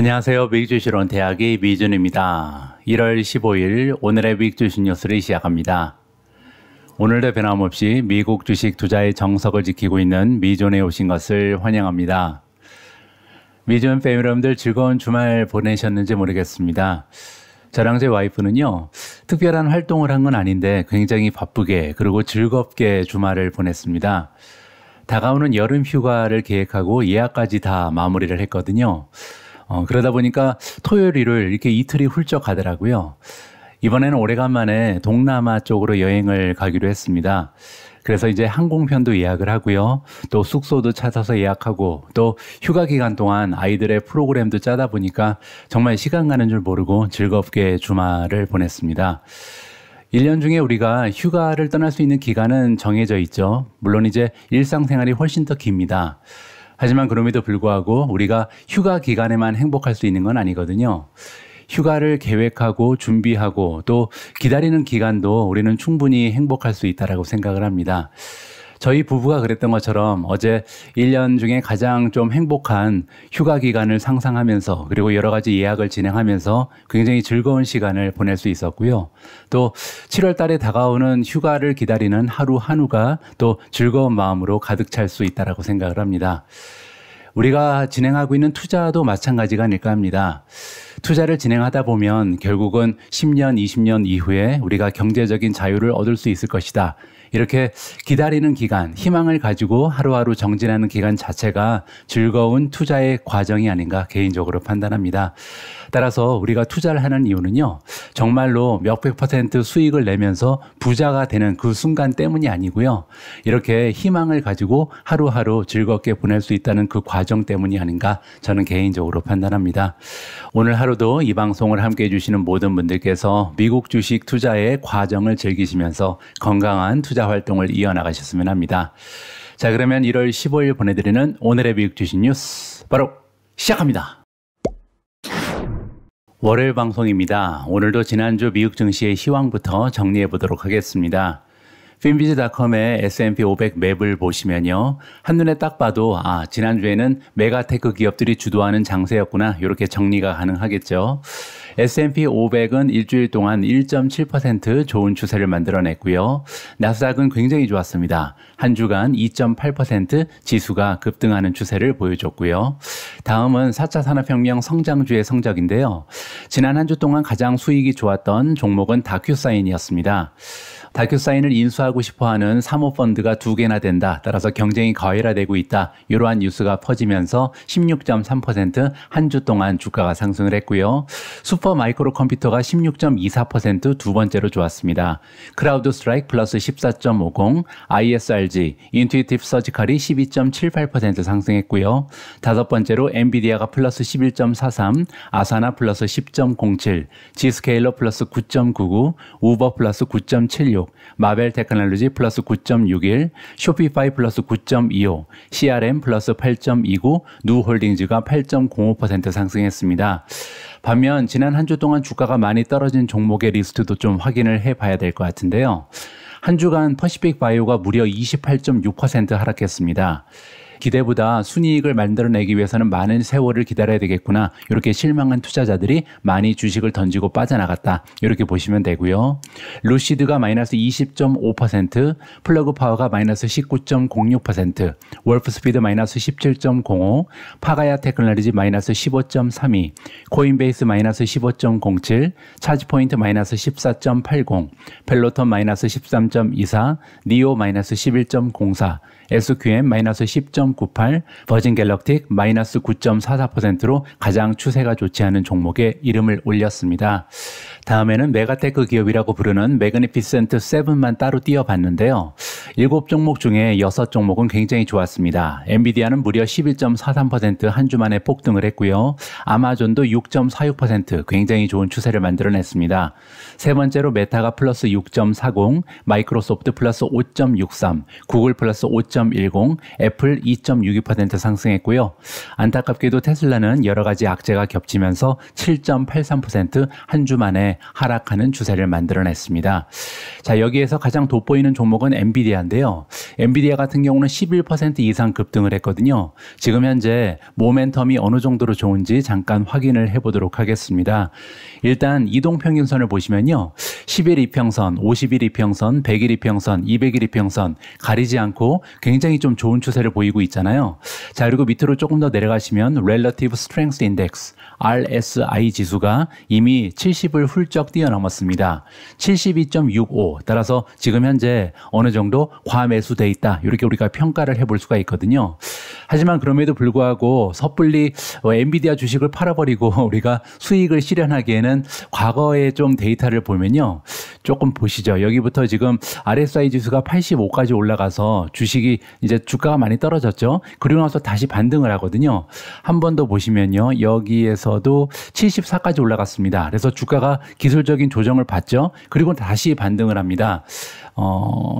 안녕하세요. 미국주식론 대학의 미준입니다. 1월 15일 오늘의 미국주식 뉴스를 시작합니다. 오늘도 변함없이 미국 주식 투자의 정석을 지키고 있는 미존에 오신 것을 환영합니다. 미존 패밀리 여러분들 즐거운 주말 보내셨는지 모르겠습니다. 저랑 제 와이프는요, 특별한 활동을 한 건 아닌데 굉장히 바쁘게 그리고 즐겁게 주말을 보냈습니다. 다가오는 여름 휴가를 계획하고 예약까지 다 마무리를 했거든요. 그러다 보니까 토요일, 일요일 이렇게 이틀이 훌쩍 가더라고요. 이번에는 오래간만에 동남아 쪽으로 여행을 가기로 했습니다. 그래서 이제 항공편도 예약을 하고요. 또 숙소도 찾아서 예약하고 또 휴가 기간 동안 아이들의 프로그램도 짜다 보니까 정말 시간 가는 줄 모르고 즐겁게 주말을 보냈습니다. 1년 중에 우리가 휴가를 떠날 수 있는 기간은 정해져 있죠. 물론 이제 일상생활이 훨씬 더 깁니다. 하지만 그럼에도 불구하고 우리가 휴가 기간에만 행복할 수 있는 건 아니거든요. 휴가를 계획하고 준비하고 또 기다리는 기간도 우리는 충분히 행복할 수 있다고 생각을 합니다. 저희 부부가 그랬던 것처럼 어제 1년 중에 가장 좀 행복한 휴가 기간을 상상하면서 그리고 여러 가지 예약을 진행하면서 굉장히 즐거운 시간을 보낼 수 있었고요. 또 7월 달에 다가오는 휴가를 기다리는 하루 한우가 또 즐거운 마음으로 가득 찰 수 있다고 생각을 합니다. 우리가 진행하고 있는 투자도 마찬가지가 아닐까 합니다. 투자를 진행하다 보면 결국은 10년, 20년 이후에 우리가 경제적인 자유를 얻을 수 있을 것이다. 이렇게 기다리는 기간, 희망을 가지고 하루하루 정진하는 기간 자체가 즐거운 투자의 과정이 아닌가 개인적으로 판단합니다. 따라서 우리가 투자를 하는 이유는요, 정말로 몇백 % 수익을 내면서 부자가 되는 그 순간 때문이 아니고요. 이렇게 희망을 가지고 하루하루 즐겁게 보낼 수 있다는 그 과정 때문이 아닌가 저는 개인적으로 판단합니다. 오늘 하루도 이 방송을 함께 해주시는 모든 분들께서 미국 주식 투자의 과정을 즐기시면서 건강한 투자 활동을 이어나가셨으면 합니다. 자, 그러면 1월 15일 보내드리는 오늘의 미국 주식 뉴스 바로 시작합니다. 월요일 방송입니다. 오늘도 지난주 미국 증시의 시황부터 정리해 보도록 하겠습니다. finviz.com의 S&P 500 맵을 보시면요, 한눈에 딱 봐도 지난주에는 메가테크 기업들이 주도하는 장세였구나 이렇게 정리가 가능하겠죠. S&P 500은 일주일 동안 1.7% 좋은 추세를 만들어냈고요. 나스닥은 굉장히 좋았습니다. 한 주간 2.8% 지수가 급등하는 추세를 보여줬고요. 다음은 4차 산업혁명 성장주의 성적인데요. 지난 한 주 동안 가장 수익이 좋았던 종목은 다큐사인이었습니다. 다큐사인을 인수하고 싶어하는 사모펀드가 2개나 된다. 따라서 경쟁이 과열화되고 있다. 이러한 뉴스가 퍼지면서 16.3% 한 주 동안 주가가 상승을 했고요. 슈퍼 마이크로 컴퓨터가 16.24% 두 번째로 좋았습니다. 크라우드 스트라이크 플러스 14.50, ISRG, 인투이티브 서지컬이 12.78% 상승했고요. 다섯 번째로 엔비디아가 플러스 11.43, 아사나 플러스 10.07, 지스케일러 플러스 9.99, 우버 플러스 9.76, 마벨 테크놀로지 플러스 9.61, 쇼피파이 플러스 9.25, CRM 플러스 8.29, 누홀딩즈가 8.05% 상승했습니다. 반면 지난 한 주 동안 주가가 많이 떨어진 종목의 리스트도 좀 확인을 해봐야 될 것 같은데요. 한 주간 퍼시픽 바이오가 무려 28.6% 하락했습니다. 기대보다 순이익을 만들어내기 위해서는 많은 세월을 기다려야 되겠구나. 이렇게 실망한 투자자들이 많이 주식을 던지고 빠져나갔다. 이렇게 보시면 되고요. 루시드가 마이너스 20.5%, 플러그 파워가 마이너스 19.06%, 월프스피드 마이너스 17.05, 파가야 테크놀로지 마이너스 15.32, 코인베이스 마이너스 15.07, 차지포인트 마이너스 14.80, 펠로톤 마이너스 13.24, 니오 마이너스 11.04, SQM 마이너스 10.98, 버진 갤럭틱 마이너스 9.44%로 가장 추세가 좋지 않은 종목에 이름을 올렸습니다. 다음에는 메가테크 기업이라고 부르는 매그니피센트 7만 따로 띄워봤는데요. 7종목 중에 6종목은 굉장히 좋았습니다. 엔비디아는 무려 11.43% 한 주 만에 폭등을 했고요. 아마존도 6.46% 굉장히 좋은 추세를 만들어냈습니다. 세 번째로 메타가 플러스 6.40, 마이크로소프트 플러스 5.63, 구글 플러스 5.10, 애플 2.62% 상승했고요. 안타깝게도 테슬라는 여러 가지 악재가 겹치면서 7.83% 한 주 만에 하락하는 추세를 만들어냈습니다. 자, 여기에서 가장 돋보이는 종목은 엔비디아 엔비디아인데요. 엔비디아 같은 경우는 11% 이상 급등을 했거든요. 지금 현재 모멘텀이 어느 정도로 좋은지 잠깐 확인을 해보도록 하겠습니다. 일단 이동평균선을 보시면요. 10일 이평선, 50일 이평선, 100일 이평선, 200일 이평선 가리지 않고 굉장히 좀 좋은 추세를 보이고 있잖아요. 자, 그리고 밑으로 조금 더 내려가시면 Relative Strength Index, RSI 지수가 이미 70을 훌쩍 뛰어넘었습니다. 72.65. 따라서 지금 현재 어느 정도 과매수돼 있다. 이렇게 우리가 평가를 해볼 수가 있거든요. 하지만 그럼에도 불구하고 섣불리 엔비디아 주식을 팔아버리고 우리가 수익을 실현하기에는 과거의 좀 데이터를 보면요. 조금 보시죠. 여기부터 지금 RSI 지수가 85까지 올라가서 주식이 이제 주가가 많이 떨어졌죠. 그리고 나서 다시 반등을 하거든요. 한 번 더 보시면요. 여기에서도 74까지 올라갔습니다. 그래서 주가가 기술적인 조정을 받죠. 그리고 다시 반등을 합니다.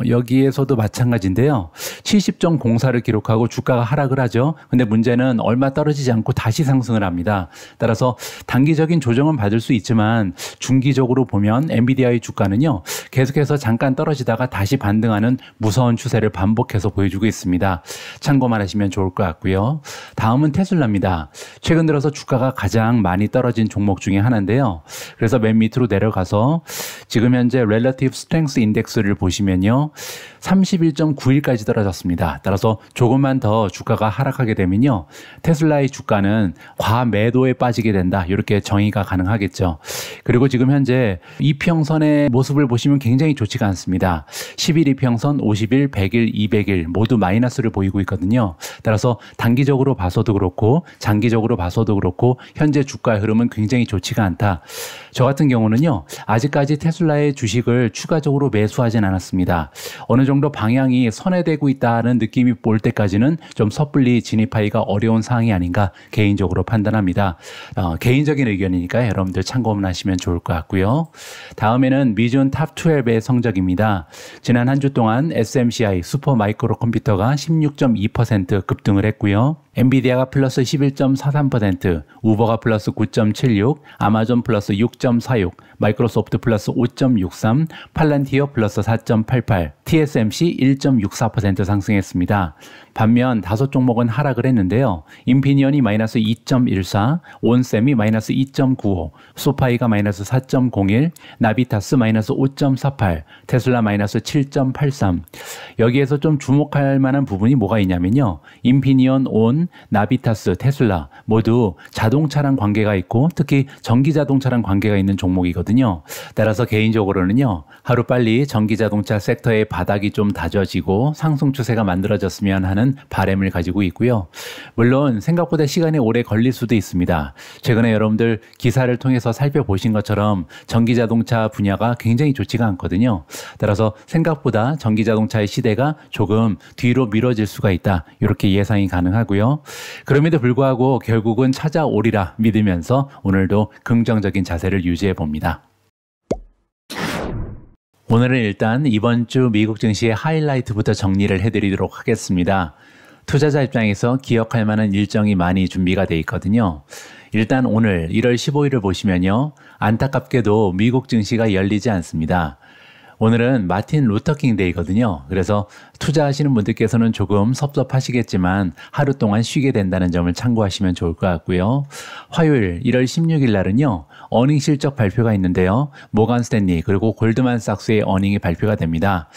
여기에서도 마찬가지인데요. 70.04를 기록하고 주가가 하락을 하죠. 근데 문제는 얼마 떨어지지 않고 다시 상승을 합니다. 따라서 단기적인 조정은 받을 수 있지만 중기적으로 보면 엔비디아의 주가는요. 계속해서 잠깐 떨어지다가 다시 반등하는 무서운 추세를 반복해서 보여주고 있습니다. 참고만 하시면 좋을 것 같고요. 다음은 테슬라입니다. 최근 들어서 주가가 가장 많이 떨어진 종목 중에 하나인데요. 그래서 맨 밑으로 내려가서 지금 현재 Relative Strength Index를 보시면요. 31.91까지 떨어졌습니다. 따라서 조금만 더 주가가 하락하게 되면요. 테슬라의 주가는 과매도에 빠지게 된다. 이렇게 정의가 가능하겠죠. 그리고 지금 현재 이평선의 모습을 보시면 굉장히 좋지가 않습니다. 10일 이평선, 50일, 100일, 200일 모두 마이너스를 보이고 있거든요. 따라서 단기적으로 봐서도 그렇고 장기적으로 봐서도 그렇고 현재 주가의 흐름은 굉장히 좋지가 않다. 저 같은 경우는요. 아직까지 테슬라의 주식을 추가적으로 매수하진 않았습니다. 어느 정도 방향이 선회되고 있다는 느낌이 볼 때까지는 좀 섣불리 진입하기가 어려운 상황이 아닌가 개인적으로 판단합니다. 개인적인 의견이니까 여러분들 참고만 하시면 좋을 것 같고요. 다음에는 미준 탑 12의 성적입니다. 지난 한 주 동안 SMCI 슈퍼 마이크로 컴퓨터가 16.2% 급등을 했고요. 엔비디아가 플러스 11.43%, 우버가 플러스 9.76, 아마존 플러스 6.46, 마이크로소프트 플러스 5.63, 팔란티어 플러스 4.88, TSMC 1.64% 상승했습니다. 반면 5종목은 하락을 했는데요. 인피니언이 마이너스 2.14, 온셈이 마이너스 2.95, 소파이가 마이너스 4.01, 나비타스 마이너스 5.48, 테슬라 마이너스 7.83. 여기에서 좀 주목할 만한 부분이 뭐가 있냐면요. 인피니언, 온, 나비타스, 테슬라 모두 자동차랑 관계가 있고 특히 전기자동차랑 관계가 있는 종목이거든요. 따라서 개인적으로는요. 하루빨리 전기자동차 섹터의 바닥이 좀 다져지고 상승 추세가 만들어졌으면 하는 바람을 가지고 있고요. 물론 생각보다 시간이 오래 걸릴 수도 있습니다. 최근에 여러분들 기사를 통해서 살펴보신 것처럼 전기자동차 분야가 굉장히 좋지가 않거든요. 따라서 생각보다 전기자동차의 시대가 조금 뒤로 미뤄질 수가 있다. 이렇게 예상이 가능하고요. 그럼에도 불구하고 결국은 찾아오리라 믿으면서 오늘도 긍정적인 자세를 유지해 봅니다. 오늘은 일단 이번 주 미국 증시의 하이라이트부터 정리를 해드리도록 하겠습니다. 투자자 입장에서 기억할 만한 일정이 많이 준비가 돼 있거든요. 일단 오늘 1월 15일을 보시면요. 안타깝게도 미국 증시가 열리지 않습니다. 오늘은 마틴 루터킹 데이거든요. 그래서 투자하시는 분들께서는 조금 섭섭하시겠지만 하루 동안 쉬게 된다는 점을 참고하시면 좋을 것 같고요. 화요일 1월 16일 날은요. 어닝 실적 발표가 있는데요. 모건 스탠리 그리고 골드만삭스의 어닝이 발표가 됩니다.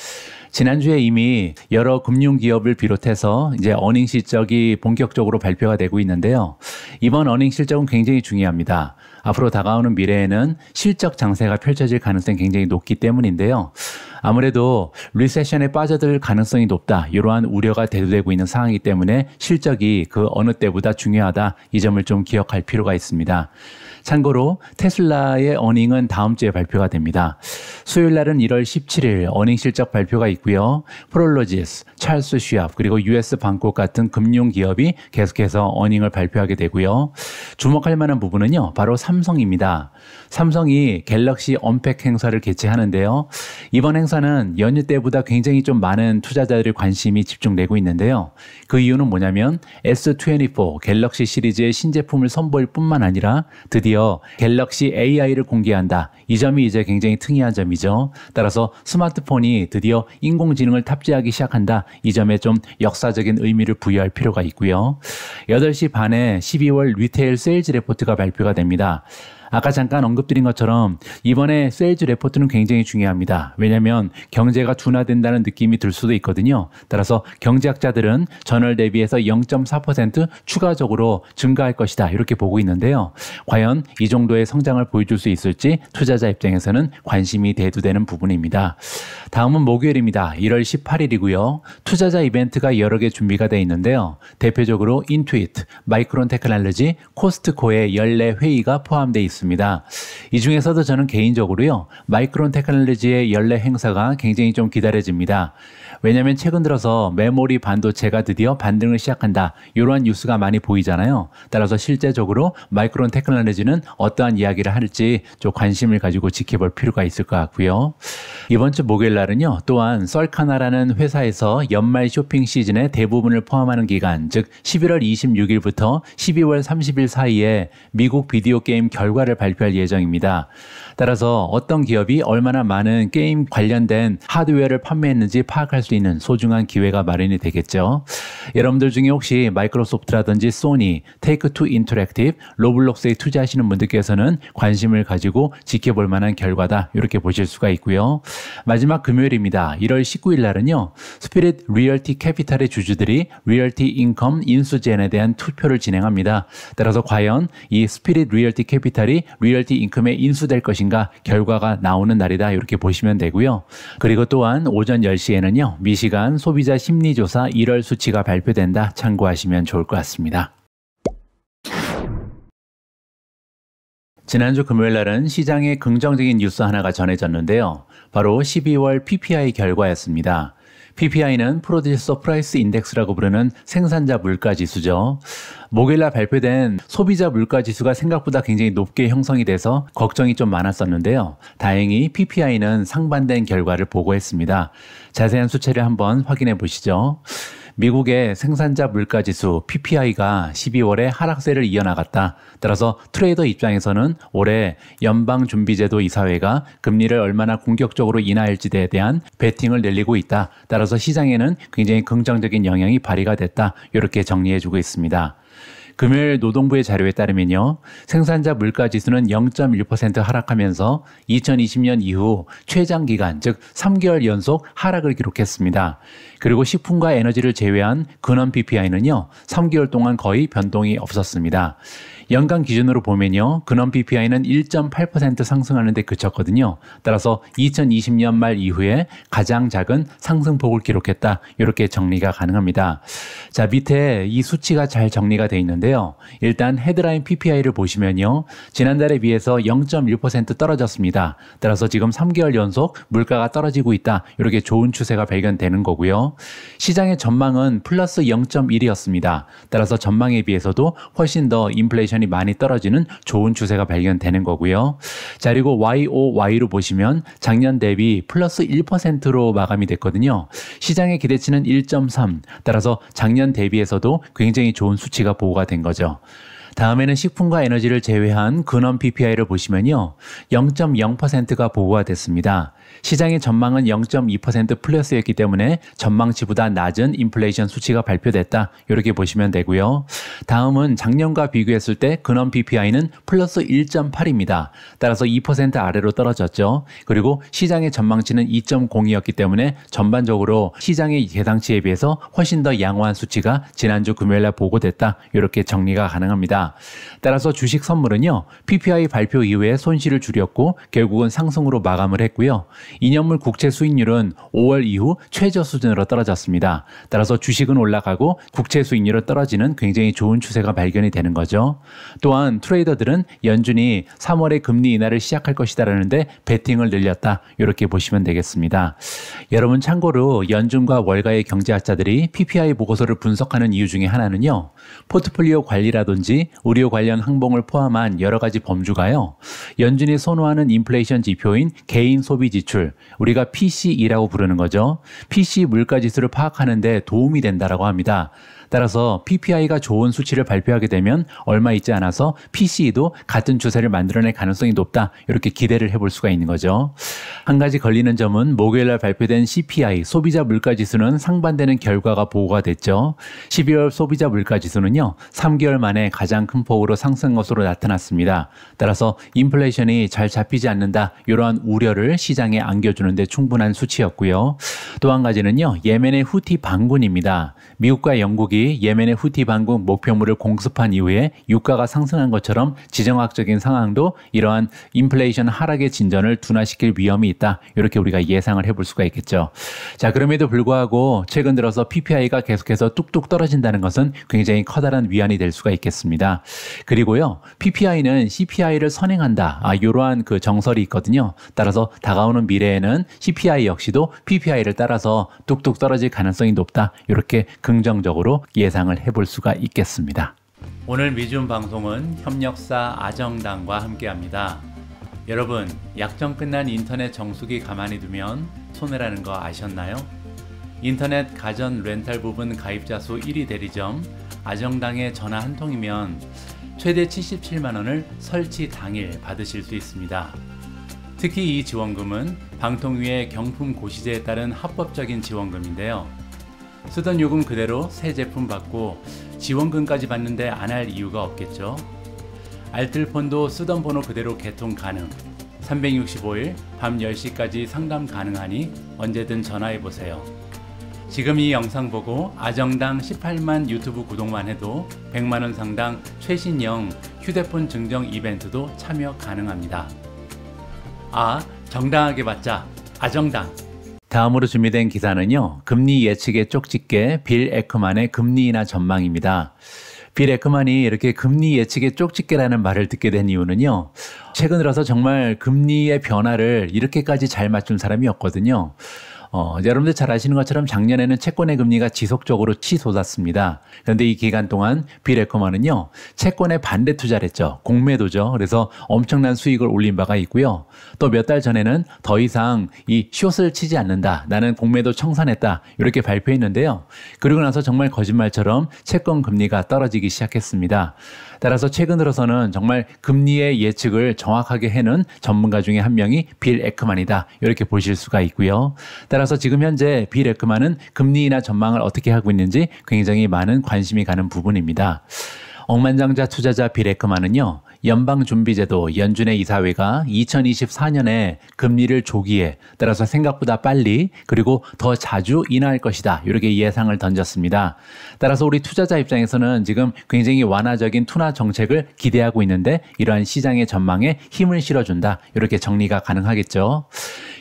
지난주에 이미 여러 금융기업을 비롯해서 이제 어닝 실적이 본격적으로 발표가 되고 있는데요. 이번 어닝 실적은 굉장히 중요합니다. 앞으로 다가오는 미래에는 실적 장세가 펼쳐질 가능성이 굉장히 높기 때문인데요. 아무래도 리세션에 빠져들 가능성이 높다. 이러한 우려가 대두되고 있는 상황이기 때문에 실적이 그 어느 때보다 중요하다. 이 점을 좀 기억할 필요가 있습니다. 참고로 테슬라의 어닝은 다음 주에 발표가 됩니다. 수요일 날은 1월 17일 어닝 실적 발표가 있고요. 프롤로지스, 찰스 슈왑 그리고 US 방콕 같은 금융기업이 계속해서 어닝을 발표하게 되고요. 주목할 만한 부분은요. 바로 3 삼성입니다. 삼성이 갤럭시 언팩 행사를 개최하는데요. 이번 행사는 연휴 때보다 굉장히 좀 많은 투자자들의 관심이 집중되고 있는데요. 그 이유는 뭐냐면 S24 갤럭시 시리즈의 신제품을 선보일 뿐만 아니라 드디어 갤럭시 AI를 공개한다. 이 점이 이제 굉장히 특이한 점이죠. 따라서 스마트폰이 드디어 인공지능을 탑재하기 시작한다. 이 점에 좀 역사적인 의미를 부여할 필요가 있고요. 8시 반에 12월 리테일 세일즈 레포트가 발표가 됩니다. 아까 잠깐 언급드린 것처럼 이번에 세일즈 레포트는 굉장히 중요합니다. 왜냐하면 경제가 둔화된다는 느낌이 들 수도 있거든요. 따라서 경제학자들은 전월 대비해서 0.4% 추가적으로 증가할 것이다. 이렇게 보고 있는데요. 과연 이 정도의 성장을 보여줄 수 있을지 투자자 입장에서는 관심이 대두되는 부분입니다. 다음은 목요일입니다. 1월 18일이고요. 투자자 이벤트가 여러 개 준비가 되어 있는데요. 대표적으로 인투이트, 마이크론 테크놀로지, 코스트코의 연례 회의가 포함되어 있습니다. 이 중에서도 저는 개인적으로요, 마이크론 테크놀로지의 연례 행사가 굉장히 좀 기다려집니다. 왜냐하면 최근 들어서 메모리 반도체가 드디어 반등을 시작한다. 이러한 뉴스가 많이 보이잖아요. 따라서 실제적으로 마이크론 테크놀로지는 어떠한 이야기를 할지 좀 관심을 가지고 지켜볼 필요가 있을 것 같고요. 이번 주 목요일 날은요, 또한 썰카나라는 회사에서 연말 쇼핑 시즌의 대부분을 포함하는 기간, 즉 11월 26일부터 12월 30일 사이에 미국 비디오 게임 결과를 발표할 예정입니다. 따라서 어떤 기업이 얼마나 많은 게임 관련된 하드웨어를 판매했는지 파악할 수 있는 소중한 기회가 마련이 되겠죠. 여러분들 중에 혹시 마이크로소프트라든지 소니, 테이크2 인터랙티브, 로블록스에 투자하시는 분들께서는 관심을 가지고 지켜볼 만한 결과다. 이렇게 보실 수가 있고요. 마지막 금요일입니다. 1월 19일 날은요, 스피릿 리얼티 캐피탈의 주주들이 리얼티 인컴 인수제안에 대한 투표를 진행합니다. 따라서 과연 이 스피릿 리얼티 캐피탈이 리얼티 인컴에 인수될 것인가 결과가 나오는 날이다. 이렇게 보시면 되고요. 그리고 또한 오전 10시에는요, 미시간 소비자 심리조사 1월 수치가 발표된다. 참고하시면 좋을 것 같습니다. 지난주 금요일 날은 시장에 긍정적인 뉴스 하나가 전해졌는데요. 바로 12월 PPI 결과였습니다. PPI는 프로듀서 프라이스 인덱스라고 부르는 생산자 물가 지수죠. 목요일날 발표된 소비자 물가 지수가 생각보다 굉장히 높게 형성이 돼서 걱정이 좀 많았었는데요. 다행히 PPI는 상반된 결과를 보고했습니다. 자세한 수치를 한번 확인해 보시죠. 미국의 생산자 물가지수 PPI가 12월에 하락세를 이어나갔다. 따라서 트레이더 입장에서는 올해 연방준비제도 이사회가 금리를 얼마나 공격적으로 인하할지에 대한 베팅을 늘리고 있다. 따라서 시장에는 굉장히 긍정적인 영향이 발휘가 됐다. 이렇게 정리해주고 있습니다. 금요일 노동부의 자료에 따르면요, 생산자 물가지수는 0.1% 하락하면서 2020년 이후 최장 기간, 즉 3개월 연속 하락을 기록했습니다. 그리고 식품과 에너지를 제외한 근원 PPI는요, 3개월 동안 거의 변동이 없었습니다. 연간 기준으로 보면요, 근원 PPI는 1.8% 상승하는 데 그쳤거든요. 따라서 2020년 말 이후에 가장 작은 상승폭을 기록했다. 이렇게 정리가 가능합니다. 자, 밑에 이 수치가 잘 정리가 되어 있는데요. 일단 헤드라인 PPI를 보시면요, 지난달에 비해서 0.1% 떨어졌습니다. 따라서 지금 3개월 연속 물가가 떨어지고 있다. 이렇게 좋은 추세가 발견되는 거고요. 시장의 전망은 플러스 0.1이었습니다. 따라서 전망에 비해서도 훨씬 더 인플레이션이 많이 떨어지는 좋은 추세가 발견되는 거고요. 자, 그리고 YOY로 보시면 작년 대비 플러스 1%로 마감이 됐거든요. 시장의 기대치는 1.3, 따라서 작년 대비해서도 굉장히 좋은 수치가 보고가 된 거죠. 다음에는 식품과 에너지를 제외한 근원 PPI를 보시면요, 0.0%가 보고가 됐습니다. 시장의 전망은 0.2% 플러스였기 때문에 전망치보다 낮은 인플레이션 수치가 발표됐다. 이렇게 보시면 되고요. 다음은 작년과 비교했을 때 근원 PPI는 플러스 1.8입니다. 따라서 2% 아래로 떨어졌죠. 그리고 시장의 전망치는 2.0이었기 때문에 전반적으로 시장의 예상치에 비해서 훨씬 더 양호한 수치가 지난주 금요일날 보고됐다. 이렇게 정리가 가능합니다. 따라서 주식 선물은요, PPI 발표 이후에 손실을 줄였고 결국은 상승으로 마감을 했고요. 2년물 국채 수익률은 5월 이후 최저 수준으로 떨어졌습니다. 따라서 주식은 올라가고 국채 수익률은 떨어지는 굉장히 좋은 추세가 발견이 되는 거죠. 또한 트레이더들은 연준이 3월에 금리 인하를 시작할 것이다라는데 베팅을 늘렸다. 이렇게 보시면 되겠습니다. 여러분 참고로 연준과 월가의 경제학자들이 PPI 보고서를 분석하는 이유 중에 하나는요. 포트폴리오 관리라든지 의료 관련 항목을 포함한 여러 가지 범주가요. 연준이 선호하는 인플레이션 지표인 개인 소비 지출, 우리가 PCE라고 부르는 거죠. PC 물가지수를 파악하는 데 도움이 된다라고 합니다. 따라서 PPI가 좋은 수치를 발표하게 되면 얼마 있지 않아서 PCE도 같은 추세를 만들어낼 가능성이 높다. 이렇게 기대를 해볼 수가 있는 거죠. 한 가지 걸리는 점은 목요일날 발표된 CPI 소비자 물가지수는 상반되는 결과가 보고가 됐죠. 12월 소비자 물가지수는요. 3개월 만에 가장 큰 폭으로 상승한 것으로 나타났습니다. 따라서 인플레이션이 잘 잡히지 않는다. 이러한 우려를 시장에 안겨주는 데 충분한 수치였고요. 또 한 가지는요. 예멘의 후티 반군입니다. 미국과 영국이 예멘의 후티 반군 목표물을 공습한 이후에 유가가 상승한 것처럼 지정학적인 상황도 이러한 인플레이션 하락의 진전을 둔화시킬 위험이 있다. 이렇게 우리가 예상을 해볼 수가 있겠죠. 자, 그럼에도 불구하고 최근 들어서 PPI가 계속해서 뚝뚝 떨어진다는 것은 굉장히 커다란 위안이 될 수가 있겠습니다. 그리고요, PPI는 CPI를 선행한다. 이러한 그 정설이 있거든요. 따라서 다가오는 미래에는 CPI 역시도 PPI를 따라서 뚝뚝 떨어질 가능성이 높다. 이렇게 긍정적으로 예상을 해볼 수가 있겠습니다. 오늘 미준 방송은 협력사 아정당과 함께합니다. 여러분, 약정 끝난 인터넷 정수기 가만히 두면 손해라는 거 아셨나요? 인터넷 가전 렌탈 부분 가입자 수 1위 대리점 아정당에 전화 한 통이면 최대 77만 원을 설치 당일 받으실 수 있습니다. 특히 이 지원금은 방통위의 경품 고시제에 따른 합법적인 지원금인데요. 쓰던 요금 그대로 새 제품 받고 지원금까지 받는데 안 할 이유가 없겠죠. 알뜰폰도 쓰던 번호 그대로 개통 가능. 365일 밤 10시까지 상담 가능하니 언제든 전화해보세요. 지금 이 영상 보고 아정당 18만 유튜브 구독만 해도 100만 원 상당 최신형 휴대폰 증정 이벤트도 참여 가능합니다. 정당하게 받자. 아정당. 다음으로 준비된 기사는요. 금리 예측의 쪽집게 빌 에크만의 금리 인하 전망입니다. 빌 에크만이 이렇게 금리 예측의 쪽집게라는 말을 듣게 된 이유는요. 최근 들어서 정말 금리의 변화를 이렇게까지 잘 맞춘 사람이 없거든요. 여러분들 잘 아시는 것처럼 작년에는 채권의 금리가 지속적으로 치솟았습니다. 그런데 이 기간 동안 빌 에크만은요, 채권에 반대 투자를 했죠. 공매도죠. 그래서 엄청난 수익을 올린 바가 있고요. 또 몇 달 전에는 더 이상 이 숏을 치지 않는다. 나는 공매도 청산했다. 이렇게 발표했는데요. 그리고 나서 정말 거짓말처럼 채권 금리가 떨어지기 시작했습니다. 따라서 최근 들어서는 정말 금리의 예측을 정확하게 해는 전문가 중에 한 명이 빌 에크만이다. 이렇게 보실 수가 있고요. 따라서 지금 현재 빌 에크만은 금리 인하 전망을 어떻게 하고 있는지 굉장히 많은 관심이 가는 부분입니다. 억만장자 투자자 빌 에크만은요. 연방준비제도 연준의 이사회가 2024년에 금리를 조기에 따라서 생각보다 빨리 그리고 더 자주 인하할 것이다. 이렇게 예상을 던졌습니다. 따라서 우리 투자자 입장에서는 지금 굉장히 완화적인 투나 정책을 기대하고 있는데 이러한 시장의 전망에 힘을 실어준다. 이렇게 정리가 가능하겠죠.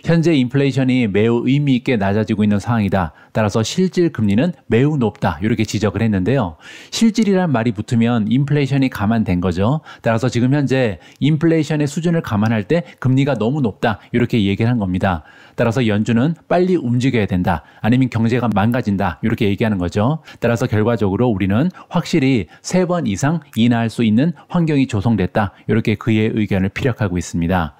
현재 인플레이션이 매우 의미 있게 낮아지고 있는 상황이다. 따라서 실질 금리는 매우 높다. 이렇게 지적을 했는데요. 실질이란 말이 붙으면 인플레이션이 감안된 거죠. 따라서 지금 현재 인플레이션의 수준을 감안할 때 금리가 너무 높다. 이렇게 얘기를 한 겁니다. 따라서 연준은 빨리 움직여야 된다. 아니면 경제가 망가진다. 이렇게 얘기하는 거죠. 따라서 결과적으로 우리는 확실히 3번 이상 인하할 수 있는 환경이 조성됐다. 이렇게 그의 의견을 피력하고 있습니다.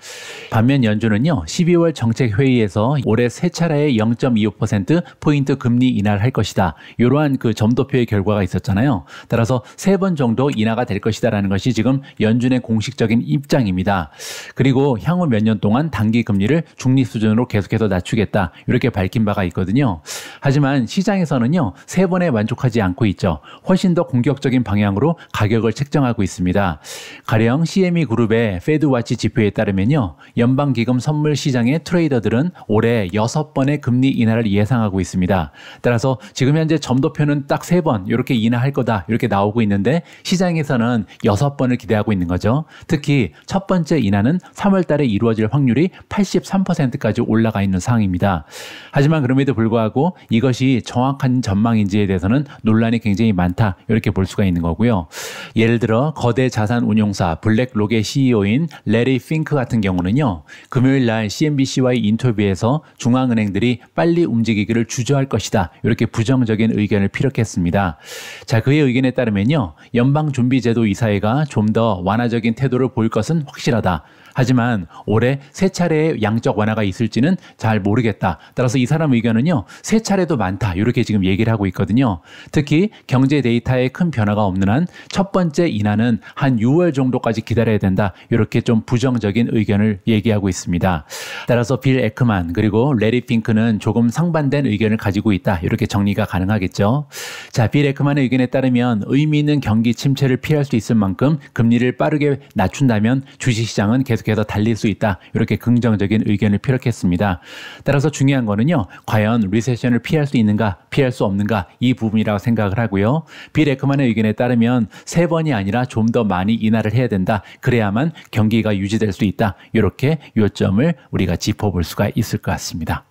반면 연준은요. 12월 정책회의에서 올해 3차례의 0.25%포인트 금리 인하를 할 것이다. 이러한 그 점도표의 결과가 있었잖아요. 따라서 3번 정도 인하가 될 것이다라는 것이 지금 연준의 공식적인 입장입니다. 그리고 향후 몇 년 동안 단기 금리를 중립 수준으로 계속해서 낮추겠다. 이렇게 밝힌 바가 있거든요. 하지만 시장에서는요. 3번에 만족하지 않고 있죠. 훨씬 더 공격적인 방향으로 가격을 책정하고 있습니다. 가령 CME 그룹의 페드와치 지표에 따르면요. 연방기금 선물 시장의 트레이더들은 올해 6번의 금리 인하를 예상하고 있습니다. 따라서 지금 현재 점도표는 딱 3번 이렇게 인하할 거다. 이렇게 나오고 있는데 시장에서는 6번을 기대하고 있는 있는 거죠. 특히 첫 번째 인하는 3월 달에 이루어질 확률이 83%까지 올라가 있는 상황입니다. 하지만 그럼에도 불구하고 이것이 정확한 전망인지에 대해서는 논란이 굉장히 많다, 이렇게 볼 수가 있는 거고요. 예를 들어 거대 자산 운용사 블랙록의 CEO인 레리 핑크 같은 경우는요, 금요일 날 CNBC와의 인터뷰에서 중앙은행들이 빨리 움직이기를 주저할 것이다, 이렇게 부정적인 의견을 피력했습니다. 자, 그의 의견에 따르면요, 연방준비제도 이사회가 좀 더 완화적인 태도를 보일 것은 확실하다. 하지만 올해 세 차례의 양적 완화가 있을지는 잘 모르겠다. 따라서 이 사람 의견은요, 세 차례도 많다, 이렇게 지금 얘기를 하고 있거든요. 특히 경제 데이터에 큰 변화가 없는 한 첫 번째 인하는 한 6월 정도까지 기다려야 된다, 이렇게 좀 부정적인 의견을 얘기하고 있습니다. 따라서 빌 에크만 그리고 레리 핑크는 조금 상반된 의견을 가지고 있다, 이렇게 정리가 가능하겠죠. 자, 빌 에크만의 의견에 따르면 의미 있는 경기 침체를 피할 수 있을 만큼 금리를 빠르게 낮춘다면 주식시장은 계속해서 달릴 수 있다, 이렇게 긍정적인 의견을 피력했습니다. 따라서 중요한 거는요, 과연 리세션을 피할 수 있는가 피할 수 없는가, 이 부분이라고 생각을 하고요. 빌 에크만의 의견에 따르면 세 번이 아니라 좀 더 많이 인하를 해야 된다, 그래야만 경기가 유지될 수 있다, 이렇게 요점을 우리가 짚어볼 수가 있을 것 같습니다.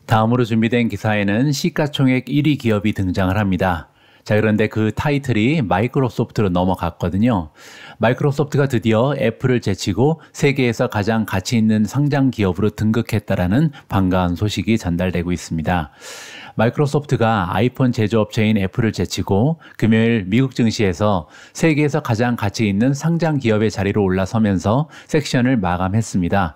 다음으로 준비된 기사에는 시가총액 1위 기업이 등장을 합니다. 자, 그런데 그 타이틀이 마이크로소프트로 넘어갔거든요. 마이크로소프트가 드디어 애플을 제치고 세계에서 가장 가치 있는 상장 기업으로 등극했다라는 반가운 소식이 전달되고 있습니다. 마이크로소프트가 아이폰 제조업체인 애플을 제치고 금요일 미국 증시에서 세계에서 가장 가치 있는 상장 기업의 자리로 올라서면서 섹션을 마감했습니다.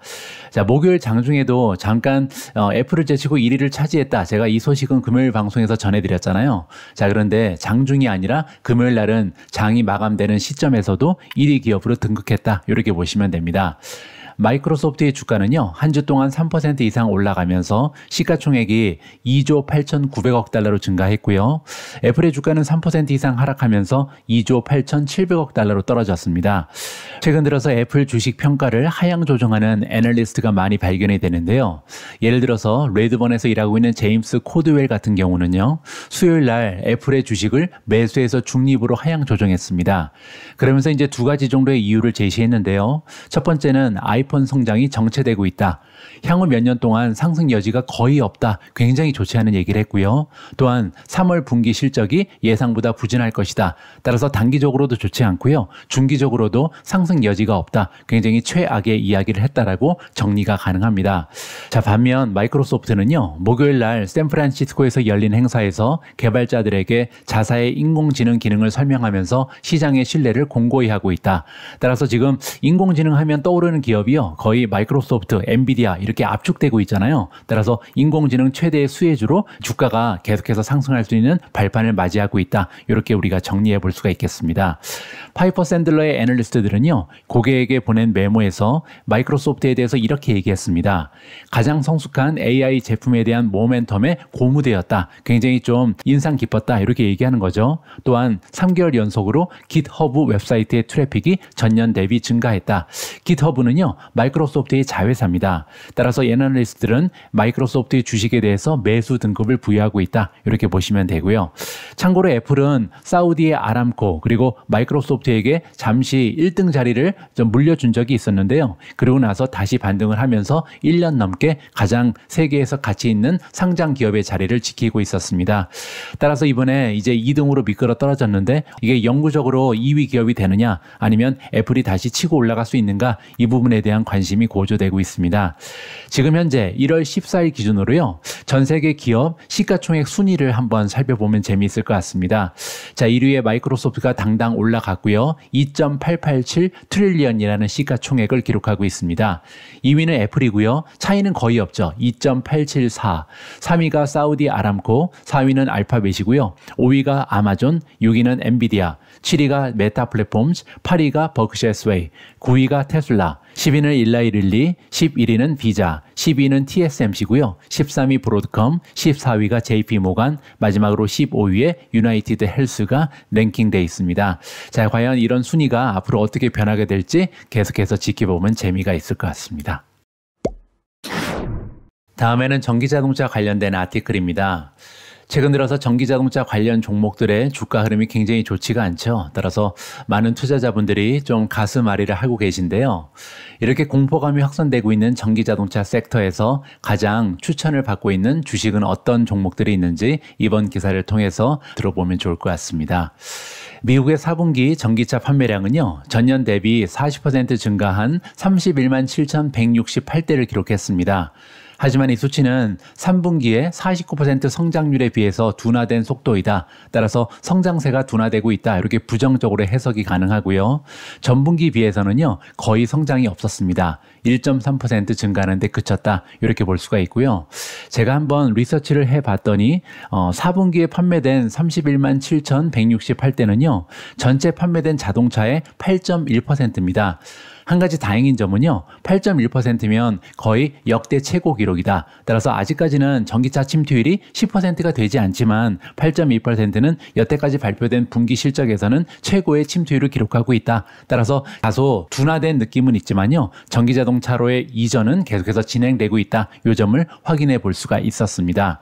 자, 목요일 장중에도 잠깐 애플을 제치고 1위를 차지했다, 제가 이 소식은 금요일 방송에서 전해드렸잖아요. 자, 그런데 장중이 아니라 금요일 날은 장이 마감되는 시점에서도 1위 기업으로 등극했다, 이렇게 보시면 됩니다. 마이크로소프트의 주가는요, 한 주 동안 3% 이상 올라가면서 시가총액이 2조 8,900억 달러로 증가했고요. 애플의 주가는 3% 이상 하락하면서 2조 8,700억 달러로 떨어졌습니다. 최근 들어서 애플 주식 평가를 하향 조정하는 애널리스트가 많이 발견이 되는데요. 예를 들어서 레드번에서 일하고 있는 제임스 코드웰 같은 경우는요, 수요일 날 애플의 주식을 매수해서 중립으로 하향 조정했습니다. 그러면서 이제 두 가지 정도의 이유를 제시했는데요. 첫 번째는 아이폰 성장이 정체되고 있다, 향후 몇 년 동안 상승 여지가 거의 없다, 굉장히 좋지 않은 얘기를 했고요. 또한 3월 분기 실적이 예상보다 부진할 것이다, 따라서 단기적으로도 좋지 않고요, 중기적으로도 상승 여지가 없다, 굉장히 최악의 이야기를 했다라고 정리가 가능합니다. 자, 반면 마이크로소프트는요, 목요일 날 샌프란시스코에서 열린 행사에서 개발자들에게 자사의 인공지능 기능을 설명하면서 시장의 신뢰를 공고히 하고 있다. 따라서 지금 인공지능 하면 떠오르는 기업이요, 거의 마이크로소프트, 엔비디아 이렇게 압축되고 있잖아요. 따라서 인공지능 최대의 수혜주로 주가가 계속해서 상승할 수 있는 발판을 맞이하고 있다, 이렇게 우리가 정리해 볼 수가 있겠습니다. 파이퍼 샌들러의 애널리스트들은요, 고객에게 보낸 메모에서 마이크로소프트에 대해서 이렇게 얘기했습니다. 가장 성숙한 AI 제품에 대한 모멘텀에 고무되었다, 굉장히 좀 인상 깊었다, 이렇게 얘기하는 거죠. 또한 3개월 연속으로 깃허브 웹사이트의 트래픽이 전년 대비 증가했다. 깃허브는요, 마이크로소프트의 자회사입니다. 따라서 애널리스트들은 마이크로소프트의 주식에 대해서 매수 등급을 부여하고 있다, 이렇게 보시면 되고요. 참고로 애플은 사우디의 아람코 그리고 마이크로소프트에게 잠시 1등 자리를 좀 물려준 적이 있었는데요. 그러고 나서 다시 반등을 하면서 1년 넘게 가장 세계에서 가치 있는 상장 기업의 자리를 지키고 있었습니다. 따라서 이번에 이제 2등으로 미끄러 떨어졌는데 이게 영구적으로 2위 기업이 되느냐, 아니면 애플이 다시 치고 올라갈 수 있는가, 이 부분에 대한 관심이 고조되고 있습니다. 지금 현재 1월 14일 기준으로요, 전 세계 기업 시가총액 순위를 한번 살펴보면 재미있을 것 같습니다. 자, 1위에 마이크로소프트가 당당 올라갔고요. 2.887 트릴리언이라는 시가총액을 기록하고 있습니다. 2위는 애플이고요. 차이는 거의 없죠. 2.874. 3위가 사우디 아람코, 4위는 알파벳이고요. 5위가 아마존, 6위는 엔비디아, 7위가 메타 플랫폼스, 8위가 버크셔 스웨이, 9위가 테슬라, 10위는 일라이 릴리, 11위는 비자, 12위는 TSMC고요. 13위 브로드컴, 14위가 JP 모간, 마지막으로 15위에 유나이티드 헬스가 랭킹되어 있습니다. 자, 과연 이런 순위가 앞으로 어떻게 변하게 될지 계속해서 지켜보면 재미가 있을 것 같습니다. 다음에는 전기자동차 관련된 아티클입니다. 최근 들어서 전기자동차 관련 종목들의 주가 흐름이 굉장히 좋지가 않죠. 따라서 많은 투자자분들이 좀 가슴앓이를 하고 계신데요. 이렇게 공포감이 확산되고 있는 전기자동차 섹터에서 가장 추천을 받고 있는 주식은 어떤 종목들이 있는지 이번 기사를 통해서 들어보면 좋을 것 같습니다. 미국의 4분기 전기차 판매량은요, 전년 대비 40% 증가한 31만 7,168대를 기록했습니다. 하지만 이 수치는 3분기에 49% 성장률에 비해서 둔화된 속도이다. 따라서 성장세가 둔화되고 있다. 이렇게 부정적으로 해석이 가능하고요. 전분기 비해서는요, 거의 성장이 없었습니다. 1.3% 증가하는데 그쳤다. 이렇게 볼 수가 있고요. 제가 한번 리서치를 해봤더니 4분기에 판매된 31만 7,168대는요. 전체 판매된 자동차의 8.1%입니다. 한 가지 다행인 점은요, 8.1%면 거의 역대 최고 기록이다. 따라서 아직까지는 전기차 침투율이 10%가 되지 않지만 8.2%는 여태까지 발표된 분기 실적에서는 최고의 침투율을 기록하고 있다. 따라서 다소 둔화된 느낌은 있지만요, 전기자동차로의 이전은 계속해서 진행되고 있다. 이 점을 확인해 볼 수가 있었습니다.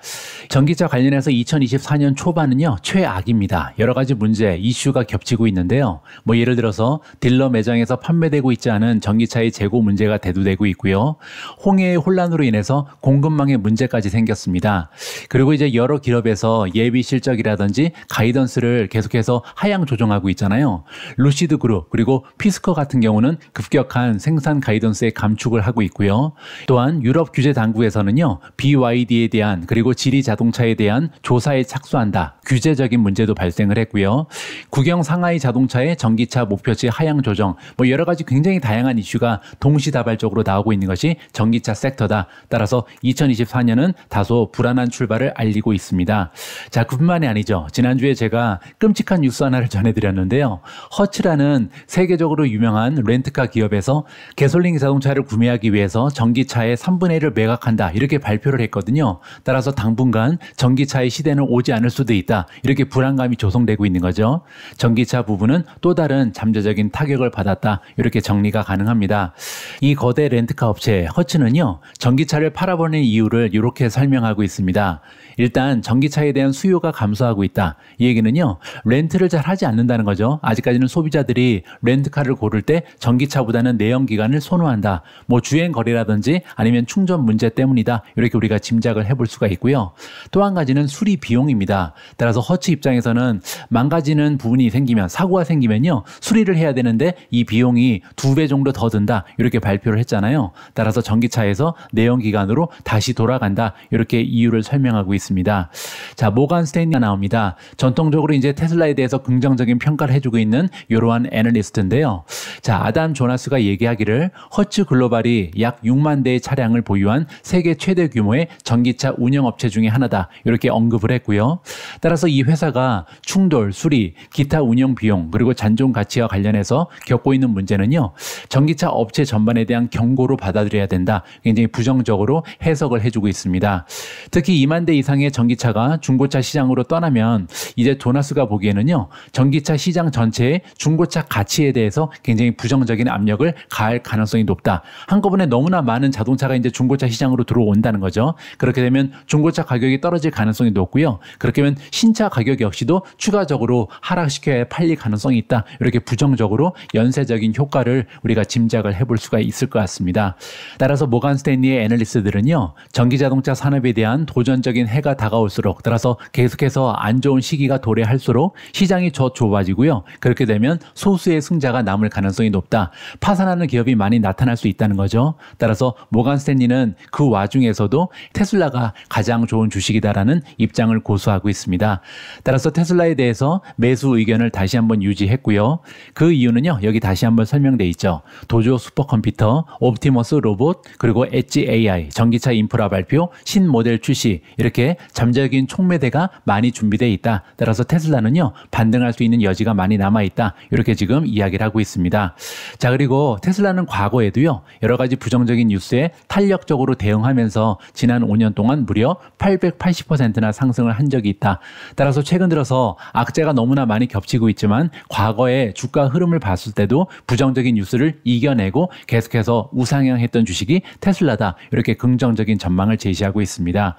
전기차 관련해서 2024년 초반은요, 최악입니다. 여러 가지 문제, 이슈가 겹치고 있는데요. 예를 들어서 딜러 매장에서 판매되고 있지 않은 전기차의 재고 문제가 대두되고 있고요. 홍해의 혼란으로 인해서 공급망에 문제까지 생겼습니다. 그리고 이제 여러 기업에서 예비 실적이라든지 가이던스를 계속해서 하향 조정하고 있잖아요. 루시드 그룹 그리고 피스커 같은 경우는 급격한 생산 가이던스의 감축을 하고 있고요. 또한 유럽 규제 당국에서는요, BYD에 대한 그리고 지리 자동차에 대한 조사에 착수한다. 규제적인 문제도 발생을 했고요. 국영 상하이 자동차의 전기차 목표치 하향 조정, 여러 가지 굉장히 다양한 이슈가 동시다발적으로 나오고 있는 것이 전기차 섹터다. 따라서 2024년은 다소 불안한 출발을 알리고 있습니다. 자, 그뿐만이 아니죠. 지난주에 제가 끔찍한 뉴스 하나를 전해드렸는데요. 허츠라는 세계적으로 유명한 렌트카 기업에서 개솔린 자동차를 구매하기 위해서 전기차의 3분의 1을 매각한다. 이렇게 발표를 했거든요. 따라서 당분간 전기차의 시대는 오지 않을 수도 있다. 이렇게 불안감이 조성되고 있는 거죠. 전기차 부분은 또 다른 잠재적인 타격을 받았다. 이렇게 정리가 가능합니다. 이 거대 렌트카 업체 허츠는요, 전기차를 팔아버리는 이유를 이렇게 설명하고 있습니다. 일단 전기차에 대한 수요가 감소하고 있다. 이 얘기는요, 렌트를 잘 하지 않는다는 거죠. 아직까지는 소비자들이 렌트카를 고를 때 전기차보다는 내연기관을 선호한다. 주행 거리라든지 아니면 충전 문제 때문이다. 이렇게 우리가 짐작을 해볼 수가 있고요. 또 한 가지는 수리 비용입니다. 따라서 허츠 입장에서는 망가지는 부분이 생기면, 사고가 생기면요, 수리를 해야 되는데 이 비용이 2배 정도 더 든다. 이렇게 발표를 했잖아요. 따라서 전기차에서 내연기관으로 다시 돌아간다. 이렇게 이유를 설명하고 있습니다. 자, 모간 스탠리가 나옵니다. 전통적으로 이제 테슬라에 대해서 긍정적인 평가를 해주고 있는 이러한 애널리스트인데요. 자, 아담 조나스가 얘기하기를 허츠 글로벌이 약 6만 대의 차량을 보유한 세계 최대 규모의 전기차 운영업체 중에 하나다. 이렇게 언급을 했고요. 따라서 이 회사가 충돌, 수리, 기타 운영 비용 그리고 잔존 가치와 관련해서 겪고 있는 문제는요, 전기차 업체 전반에 대한 경고로 받아들여야 된다. 굉장히 부정적으로 해석을 해주고 있습니다. 특히 2만 대 이상의 전기차가 중고차 시장으로 떠나면 이제 조나스가 보기에는요, 전기차 시장 전체의 중고차 가치에 대해서 굉장히 부정적인 압력을 가할 가능성이 높다. 한꺼번에 너무나 많은 자동차가 이제 중고차 시장으로 들어온다는 거죠. 그렇게 되면 중고차 가격이 떨어질 가능성이 높고요. 그렇게 되면 신차 가격 역시도 추가적으로 하락시켜야 팔릴 가능성이 있다. 이렇게 부정적으로 연쇄적인 효과를 우리가 짐작을 해볼 수가 있을 것 같습니다. 따라서 모간 스탠리의 애널리스트들은요, 전기자동차 산업에 대한 도전적인 해가 다가올수록, 따라서 계속해서 안 좋은 시기가 도래할수록 시장이 더 좁아지고요. 그렇게 되면 소수의 승자가 남을 가능성이 높다. 파산하는 기업이 많이 나타날 수 있다는 거죠. 따라서 모간 스탠리는 그 와중에서도 테슬라가 가장 좋은 주식이다라는 입장을 고수하고 있습니다. 따라서 테슬라에 대해서 매수 의견을 다시 한번 유지했고요. 그 이유는요, 여기 다시 한번 설명돼 있죠. 도조 슈퍼컴퓨터, 옵티머스 로봇, 그리고 엣지 AI, 전기차 인프라 발표, 신모델 출시, 이렇게 잠재적인 촉매대가 많이 준비되어 있다. 따라서 테슬라는요, 반등할 수 있는 여지가 많이 남아있다. 이렇게 지금 이야기를 하고 있습니다. 자, 그리고 테슬라는 과거에도요, 여러 가지 부정적인 뉴스에 탄력적으로 대응하면서 지난 5년 동안 무려 880%나 상승을 한 적이 있다. 따라서 최근 들어서 악재가 너무나 많이 겹치고 있지만 과거의 주가 흐름을 봤을 때도 부정적인 뉴스를 뉴스를 이겨내고 계속해서 우상향했던 주식이 테슬라다. 이렇게 긍정적인 전망을 제시하고 있습니다.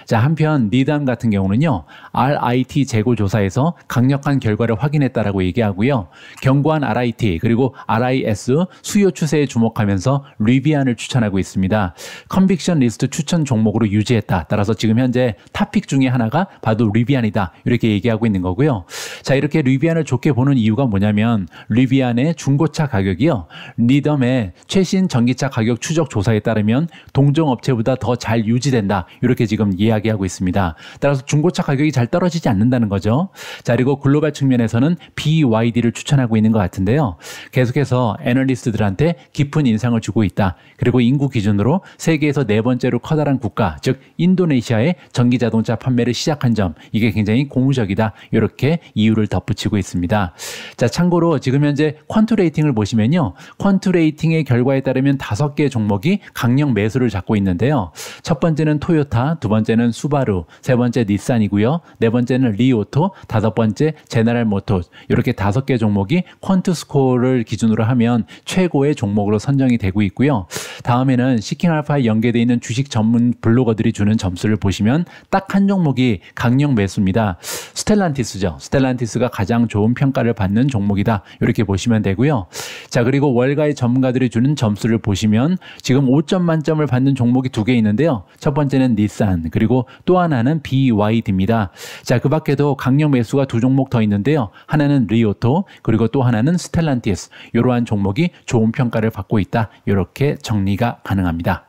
자, 한편 니담 같은 경우는요. RIT 재고 조사에서 강력한 결과를 확인했다라고 얘기하고요. 견고한 RIT 그리고 RIS 수요 추세에 주목하면서 리비안을 추천하고 있습니다. 컨빅션 리스트 추천 종목으로 유지했다. 따라서 지금 현재 탑픽 중에 하나가 바로 리비안이다. 이렇게 얘기하고 있는 거고요. 자, 이렇게 리비안을 좋게 보는 이유가 뭐냐면 리비안의 중고차 가격이요. 니덤의 최신 전기차 가격 추적 조사에 따르면 동종 업체보다 더 잘 유지된다. 이렇게 지금 이야기하고 있습니다. 따라서 중고차 가격이 잘 떨어지지 않는다는 거죠. 자, 그리고 글로벌 측면에서는 BYD를 추천하고 있는 것 같은데요. 계속해서 애널리스트들한테 깊은 인상을 주고 있다. 그리고 인구 기준으로 세계에서 네 번째로 커다란 국가, 즉 인도네시아의 전기자동차 판매를 시작한 점, 이게 굉장히 고무적이다. 이렇게 이유를 덧붙이고 있습니다. 자, 참고로 지금 현재 퀀트 레이팅을 보시면요. 퀀트 레이팅의 결과에 따르면 5개 종목이 강력 매수를 잡고 있는데요. 첫 번째는 토요타, 두 번째는 수바루, 세 번째 닛산이고요. 네 번째는 리오토, 다섯 번째 제너럴 모터스. 이렇게 5개 종목이 퀀트 스코어를 기준으로 하면 최고의 종목으로 선정이 되고 있고요. 다음에는 시킹알파에 연계되어 있는 주식 전문 블로거들이 주는 점수를 보시면 딱 한 종목이 강력 매수입니다. 스텔란티스죠. 스텔란티스가 가장 좋은 평가를 받는 종목이다. 이렇게 보시면 되고요. 자, 그리고 월가의 전문가들이 주는 점수를 보시면 지금 5점 만점을 받는 종목이 2개 있는데요. 첫 번째는 닛산, 그리고 또 하나는 BYD입니다. 자, 그 밖에도 강력 매수가 2종목 더 있는데요. 하나는 리오토, 그리고 또 하나는 스텔란티스. 이러한 종목이 좋은 평가를 받고 있다. 이렇게 정리가 가능합니다.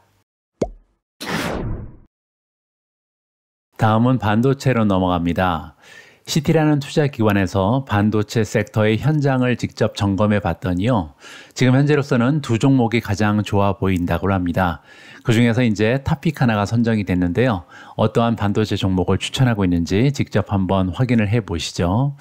다음은 반도체로 넘어갑니다. 시티라는 투자기관에서 반도체 섹터의 현장을 직접 점검해 봤더니요. 지금 현재로서는 2종목이 가장 좋아 보인다고 합니다. 그 중에서 이제 탑픽 하나가 선정이 됐는데요. 어떠한 반도체 종목을 추천하고 있는지 직접 한번 확인을 해 보시죠.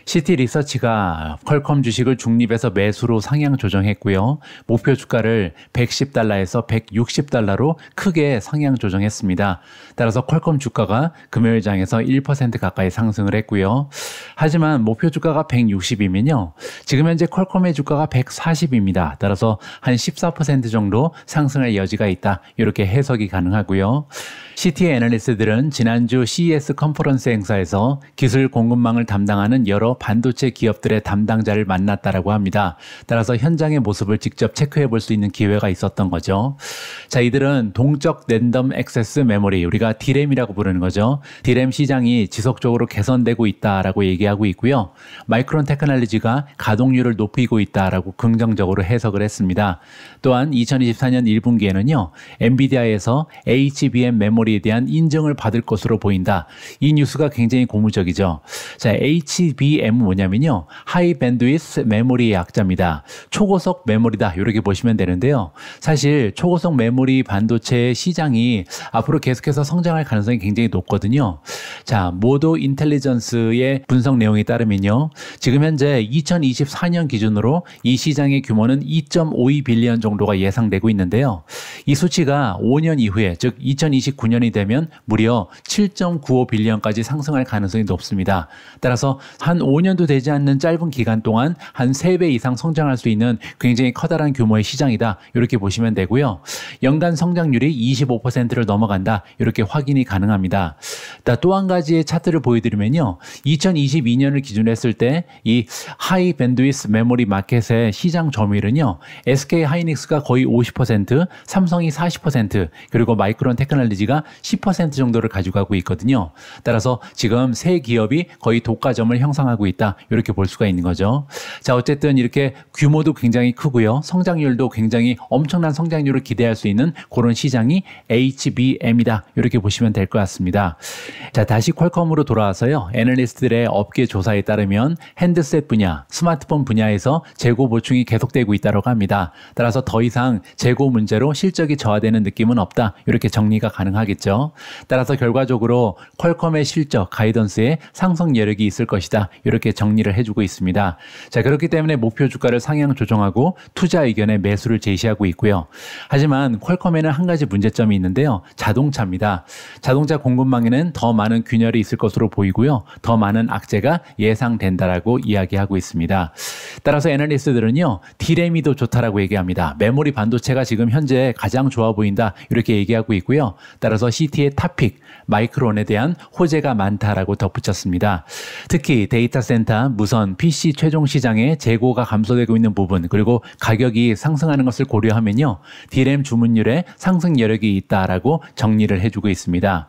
시티 리서치가 퀄컴 주식을 중립에서 매수로 상향 조정했고요. 목표 주가를 110달러에서 160달러로 크게 상향 조정했습니다. 따라서 퀄컴 주가가 금요일장에서 1% 가까이 상승을 했고요. 하지만 목표 주가가 160이면요. 지금 현재 퀄컴의 주가가 140입니다. 따라서 한 14% 정도 상승할 여지가 있다. 이렇게 해석이 가능하고요. 시티 애널리스트들은 지난주 CES 컨퍼런스 행사에서 기술 공급망을 담당하는 여러 반도체 기업들의 담당자를 만났다라고 합니다. 따라서 현장의 모습을 직접 체크해 볼 수 있는 기회가 있었던 거죠. 자, 이들은 동적 랜덤 액세스 메모리, 우리가 D램이라고 부르는 거죠. D램 시장이 지속적으로 개선되고 있다라고 얘기하고 있고요. 마이크론 테크놀로지가 가동률을 높이고 있다라고 긍정적으로 해석을 했습니다. 또한 2024년 1분기에는요. 엔비디아에서 HBM 메모리에 대한 인증을 받을 것으로 보인다. 이 뉴스가 굉장히 고무적이죠. 자, HBM은 뭐냐면요. 하이 밴드위스 메모리의 약자입니다. 초고속 메모리다. 이렇게 보시면 되는데요. 사실 초고속 메모리 반도체 시장이 앞으로 계속해서 성장할 가능성이 굉장히 높거든요. 자, 모도 인텔리전스의 분석 내용에 따르면요. 지금 현재 2024년 기준으로 이 시장의 규모는 2.52 빌리언 정도가 예상되고 있는데요. 이 수치가 5년 이후에, 즉 2029년이 되면 무려 7.95 빌리언까지 상승할 가능성이 높습니다. 따라서 한 5년도 되지 않는 짧은 기간 동안 한 3배 이상 성장할 수 있는 굉장히 커다란 규모의 시장이다. 이렇게 보시면 되고요. 연간 성장률이 25%를 넘어간다. 이렇게 확인이 가능합니다. 또 한 가지의 차트를 보여드리면요. 2022년을 기준으로 했을 때 이 하이 밴드위스 메모리 마켓의 시장 점유율은요. SK 하이닉스가 거의 50%, 삼성이 40%, 그리고 마이크론 테크놀로지가 10% 정도를 가져가고 있거든요. 따라서 지금 세 기업이 거의 독과점을 형성하고 있다. 이렇게 볼 수가 있는 거죠. 자, 어쨌든 이렇게 규모도 굉장히 크고요. 성장률도 굉장히 엄청난 성장률을 기대할 수 있는 그런 시장이 HBM이다. 이렇게 보시면 될 것 같습니다. 자, 다시 퀄컴으로 돌아와서요. 애널리스트들의 업계 조사에 따르면 핸드셋 분야, 스마트폰 분야에서 재고 보충이 계속되고 있다고 합니다. 따라서 더 이상 재고 문제로 실적이 저하되는 느낌은 없다. 이렇게 정리가 가능하겠죠. 하겠죠. 따라서 결과적으로 퀄컴의 실적, 가이던스에 상승 여력이 있을 것이다. 이렇게 정리를 해주고 있습니다. 자, 그렇기 때문에 목표 주가를 상향 조정하고 투자 의견에 매수를 제시하고 있고요. 하지만 퀄컴에는 한 가지 문제점이 있는데요. 자동차입니다. 자동차 공급망에는 더 많은 균열이 있을 것으로 보이고요. 더 많은 악재가 예상된다라고 이야기하고 있습니다. 따라서 애널리스트들은요, D램이 더 좋다라고 얘기합니다. 메모리 반도체가 지금 현재 가장 좋아 보인다. 이렇게 얘기하고 있고요. 따라서 CT의 탑픽, 마이크론에 대한 호재가 많다라고 덧붙였습니다. 특히 데이터 센터, 무선, PC 최종 시장에 재고가 감소되고 있는 부분, 그리고 가격이 상승하는 것을 고려하면요, D램 주문율에 상승 여력이 있다라고 정리를 해주고 있습니다.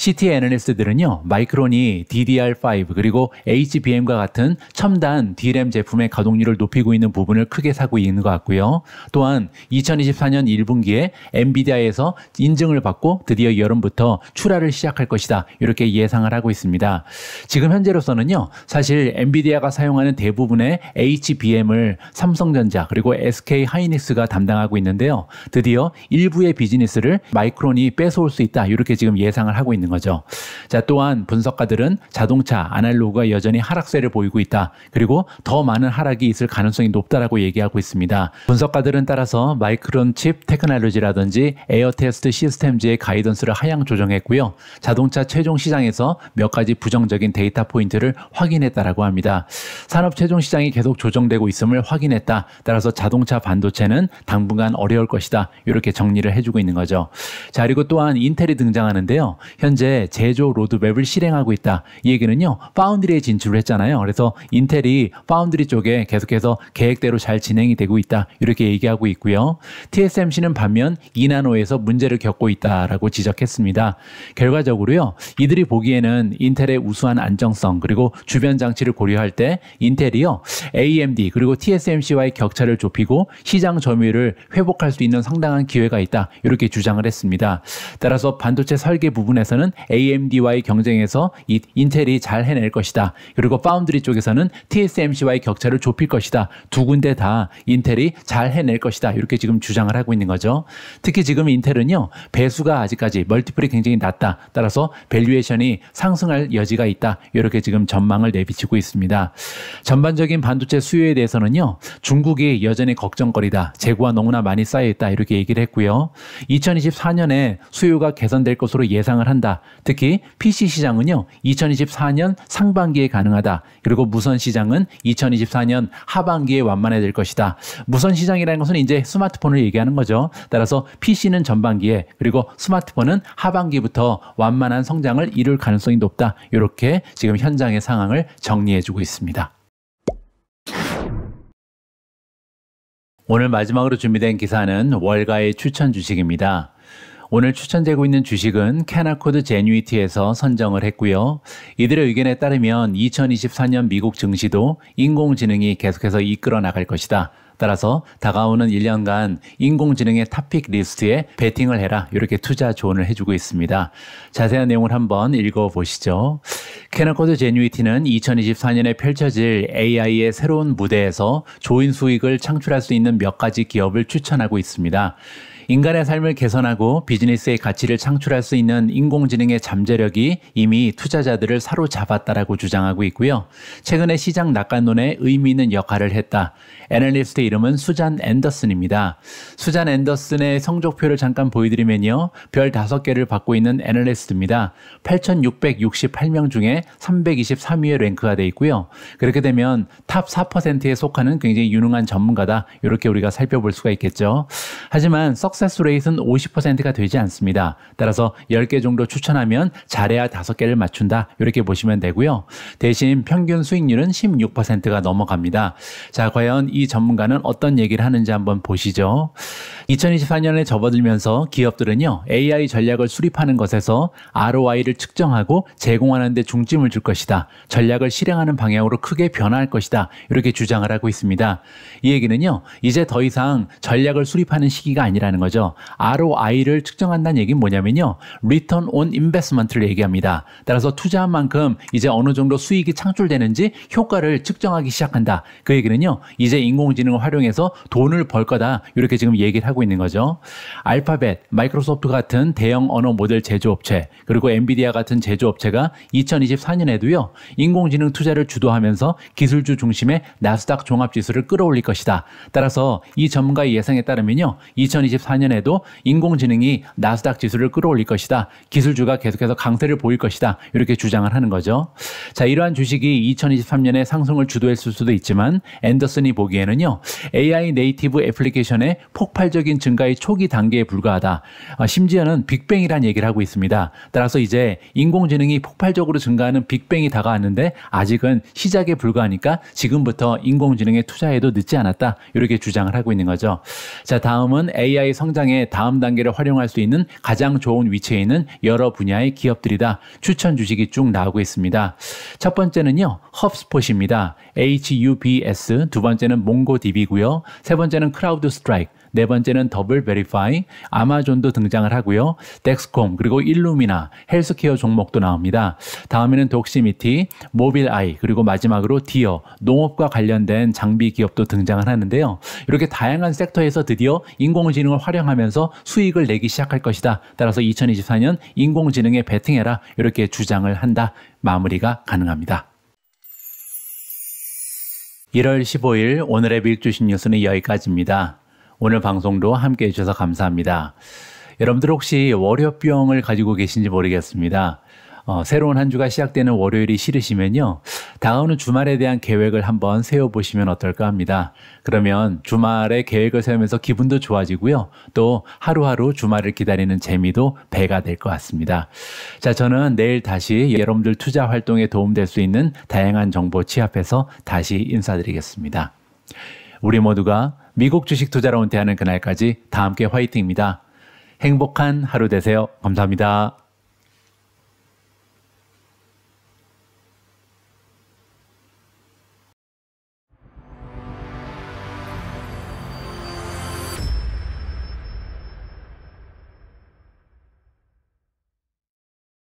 CT 애널리스트들은요, 마이크론이 DDR5 그리고 HBM과 같은 첨단 D램 제품의 가동률을 높이고 있는 부분을 크게 사고 있는 것 같고요. 또한 2024년 1분기에 엔비디아에서 인증을 받고 드디어 여름부터 출하를 시작할 것이다. 이렇게 예상을 하고 있습니다. 지금 현재로서는요, 사실 엔비디아가 사용하는 대부분의 HBM을 삼성전자 그리고 SK 하이닉스가 담당하고 있는데요. 드디어 일부의 비즈니스를 마이크론이 뺏어올 수 있다. 이렇게 지금 예상을 하고 있는 거죠. 자, 또한 분석가들은 자동차, 아날로그가 여전히 하락세를 보이고 있다. 그리고 더 많은 하락이 있을 가능성이 높다라고 얘기하고 있습니다. 분석가들은 따라서 마이크론 칩 테크놀로지라든지 에어 테스트 시스템즈의 가이던스를 하향 조정했고요. 자동차 최종 시장에서 몇 가지 부정적인 데이터 포인트를 확인했다라고 합니다. 산업 최종 시장이 계속 조정되고 있음을 확인했다. 따라서 자동차 반도체는 당분간 어려울 것이다. 이렇게 정리를 해주고 있는 거죠. 자, 그리고 또한 인텔이 등장하는데요. 현재 제조 로드맵을 실행하고 있다. 이 얘기는요, 파운드리에 진출을 했잖아요. 그래서 인텔이 파운드리 쪽에 계속해서 계획대로 잘 진행이 되고 있다. 이렇게 얘기하고 있고요. TSMC는 반면 2나노에서 문제를 겪고 있다라고 지적했습니다. 결과적으로요, 이들이 보기에는 인텔의 우수한 안정성 그리고 주변 장치를 고려할 때 인텔이요, AMD 그리고 TSMC와의 격차를 좁히고 시장 점유율을 회복할 수 있는 상당한 기회가 있다. 이렇게 주장을 했습니다. 따라서 반도체 설계 부분에서는 AMD와의 경쟁에서 인텔이 잘 해낼 것이다. 그리고 파운드리 쪽에서는 TSMC와의 격차를 좁힐 것이다. 두 군데 다 인텔이 잘 해낼 것이다. 이렇게 지금 주장을 하고 있는 거죠. 특히 지금 인텔은요, 배수가 아직까지 멀티플이 굉장히 낮다. 따라서 밸류에이션이 상승할 여지가 있다. 이렇게 지금 전망을 내비치고 있습니다. 전반적인 반도체 수요에 대해서는요, 중국이 여전히 걱정거리다. 재고가 너무나 많이 쌓여있다. 이렇게 얘기를 했고요. 2024년에 수요가 개선될 것으로 예상을 한다. 특히 PC 시장은요, 2024년 상반기에 가능하다. 그리고 무선 시장은 2024년 하반기에 완만해질 것이다. 무선 시장이라는 것은 이제 스마트폰을 얘기하는 거죠. 따라서 PC는 전반기에, 그리고 스마트폰은 하반기부터 완만한 성장을 이룰 가능성이 높다. 이렇게 지금 현장의 상황을 정리해주고 있습니다. 오늘 마지막으로 준비된 기사는 월가의 추천 주식입니다. 오늘 추천되고 있는 주식은 캐나코드 제뉴이티에서 선정을 했고요. 이들의 의견에 따르면 2024년 미국 증시도 인공지능이 계속해서 이끌어 나갈 것이다. 따라서 다가오는 1년간 인공지능의 탑픽 리스트에 베팅을 해라. 이렇게 투자 조언을 해주고 있습니다. 자세한 내용을 한번 읽어보시죠. 캐나코드 제뉴이티는 2024년에 펼쳐질 AI의 새로운 무대에서 조인 수익을 창출할 수 있는 몇 가지 기업을 추천하고 있습니다. 인간의 삶을 개선하고 비즈니스의 가치를 창출할 수 있는 인공지능의 잠재력이 이미 투자자들을 사로잡았다라고 주장하고 있고요. 최근에 시장 낙관론에 의미 있는 역할을 했다. 애널리스트의 이름은 수잔 앤더슨입니다. 수잔 앤더슨의 성적표를 잠깐 보여드리면요. 별 5개를 받고 있는 애널리스트입니다. 8,668명 중에 323위에 랭크가 되어 있고요. 그렇게 되면 탑 4%에 속하는 굉장히 유능한 전문가다. 이렇게 우리가 살펴볼 수가 있겠죠. 하지만 석세스 레이트는 50%가 되지 않습니다. 따라서 10개 정도 추천하면 잘해야 5개를 맞춘다. 이렇게 보시면 되고요. 대신 평균 수익률은 16%가 넘어갑니다. 자, 과연 이 전문가는 어떤 얘기를 하는지 한번 보시죠. 2024년에 접어들면서 기업들은요, AI 전략을 수립하는 것에서 ROI를 측정하고 제공하는 데 중점을 줄 것이다. 전략을 실행하는 방향으로 크게 변화할 것이다. 이렇게 주장을 하고 있습니다. 이 얘기는요, 이제 더 이상 전략을 수립하는 시기가 아니라는 거죠. 거죠. ROI를 측정한다는 얘기는 뭐냐면요. Return on Investment를 얘기합니다. 따라서 투자한 만큼 이제 어느 정도 수익이 창출되는지 효과를 측정하기 시작한다. 그 얘기는요. 이제 인공지능을 활용해서 돈을 벌 거다. 이렇게 지금 얘기를 하고 있는 거죠. 알파벳, 마이크로소프트 같은 대형 언어 모델 제조업체, 그리고 엔비디아 같은 제조업체가 2024년에도요. 인공지능 투자를 주도하면서 기술주 중심의 나스닥 종합지수를 끌어올릴 것이다. 따라서 이 전문가의 예상에 따르면요. 2024년에도 인공지능이 나스닥 지수를 끌어올릴 것이다. 기술주가 계속해서 강세를 보일 것이다. 이렇게 주장을 하는 거죠. 자, 이러한 주식이 2023년에 상승을 주도했을 수도 있지만 앤더슨이 보기에는요. AI 네이티브 애플리케이션의 폭발적인 증가의 초기 단계에 불과하다. 심지어는 빅뱅이라는 얘기를 하고 있습니다. 따라서 이제 인공지능이 폭발적으로 증가하는 빅뱅이 다가왔는데 아직은 시작에 불과하니까 지금부터 인공지능에 투자해도 늦지 않았다. 이렇게 주장을 하고 있는 거죠. 자, 다음은 AI 성장의 다음 단계를 활용할 수 있는 가장 좋은 위치에 있는 여러 분야의 기업들이다. 추천 주식이 쭉 나오고 있습니다. 첫 번째는요. 헙스폿입니다. HUBS, 두 번째는 몽고DB고요. 세 번째는 크라우드스트라이크, 네 번째는 더블 베리파이, 아마존도 등장을 하고요. 덱스콤, 그리고 일루미나, 헬스케어 종목도 나옵니다. 다음에는 독시미티, 모빌아이, 그리고 마지막으로 디어, 농업과 관련된 장비 기업도 등장을 하는데요. 이렇게 다양한 섹터에서 드디어 인공지능을 활용하면서 수익을 내기 시작할 것이다. 따라서 2024년 인공지능에 베팅해라. 이렇게 주장을 한다. 마무리가 가능합니다. 1월 15일 오늘의 밀주식 뉴스는 여기까지입니다. 오늘 방송도 함께 해주셔서 감사합니다. 여러분들 혹시 월요병을 가지고 계신지 모르겠습니다. 새로운 한 주가 시작되는 월요일이 싫으시면요. 다가오는 주말에 대한 계획을 한번 세워보시면 어떨까 합니다. 그러면 주말에 계획을 세우면서 기분도 좋아지고요. 또 하루하루 주말을 기다리는 재미도 배가 될 것 같습니다. 자, 저는 내일 다시 여러분들 투자 활동에 도움될 수 있는 다양한 정보 취합해서 다시 인사드리겠습니다. 우리 모두가 미국 주식 투자로 은퇴하는 그날까지 다 함께 화이팅입니다. 행복한 하루 되세요. 감사합니다.